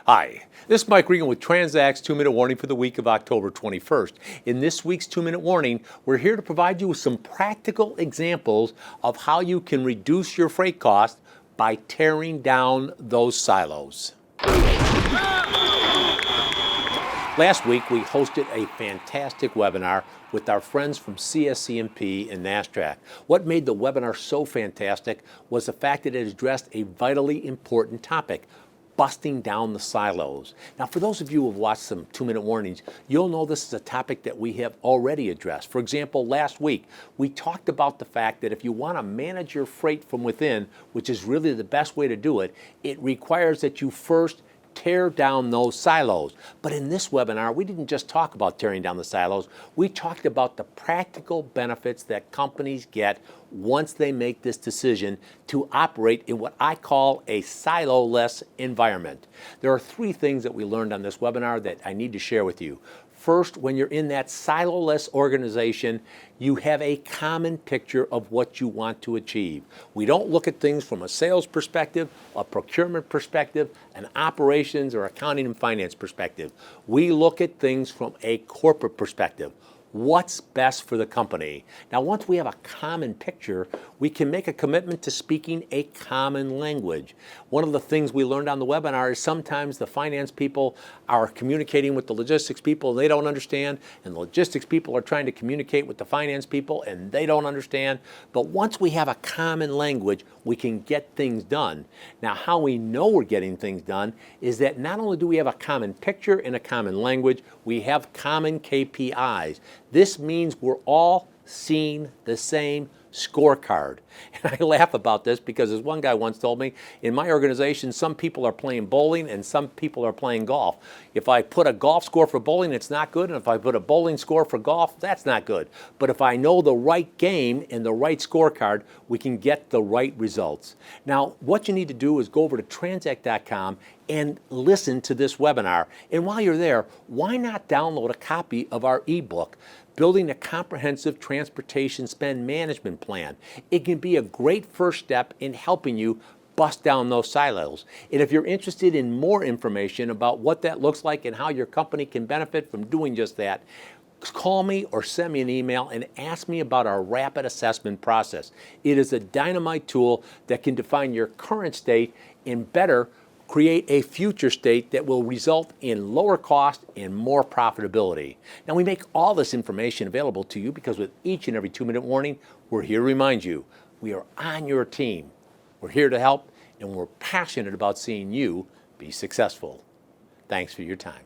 Hi, this is Mike Regan with Transact's 2-Minute Warning for the week of October 21st. In this week's 2-Minute Warning, we're here to provide you with some practical examples of how you can reduce your freight cost by tearing down those silos. Last week, we hosted a fantastic webinar with our friends from CSCMP and NASTRAC. What made the webinar so fantastic was the fact that it addressed a vitally important topic: busting down the silos. Now, for those of you who have watched some 2-Minute Warnings, you'll know this is a topic that we have already addressed. For example, last week, we talked about the fact that if you want to manage your freight from within, which is really the best way to do it, it requires that you first tear down those silos. But in this webinar, we didn't just talk about tearing down the silos. We talked about the practical benefits that companies get once they make this decision to operate in what I call a silo-less environment. There are 3 things that we learned on this webinar that I need to share with you. First, when you're in that silo-less organization, you have a common picture of what you want to achieve. We don't look at things from a sales perspective, a procurement perspective, an operations or accounting and finance perspective. We look at things from a corporate perspective. What's best for the company? Now, once we have a common picture, we can make a commitment to speaking a common language. One of the things we learned on the webinar is sometimes the finance people are communicating with the logistics people and they don't understand, and the logistics people are trying to communicate with the finance people and they don't understand. But once we have a common language, we can get things done. Now, how we know we're getting things done is that not only do we have a common picture and a common language, we have common KPIs. This means we're all seeing the same scorecard. And I laugh about this because, as one guy once told me, in my organization, some people are playing bowling and some people are playing golf. If I put a golf score for bowling, it's not good. And if I put a bowling score for golf, that's not good. But if I know the right game and the right scorecard, we can get the right results. Now, what you need to do is go over to Transact.com and listen to this webinar. And while you're there, why not download a copy of our ebook, Building a Comprehensive Transportation Spend Management Plan. It can be a great first step in helping you bust down those silos. And if you're interested in more information about what that looks like and how your company can benefit from doing just that, call me or send me an email and ask me about our rapid assessment process. It is a dynamite tool that can define your current state and better create a future state that will result in lower cost and more profitability. Now, we make all this information available to you because with each and every 2-Minute Warning, we're here to remind you we are on your team. We're here to help, and we're passionate about seeing you be successful. Thanks for your time.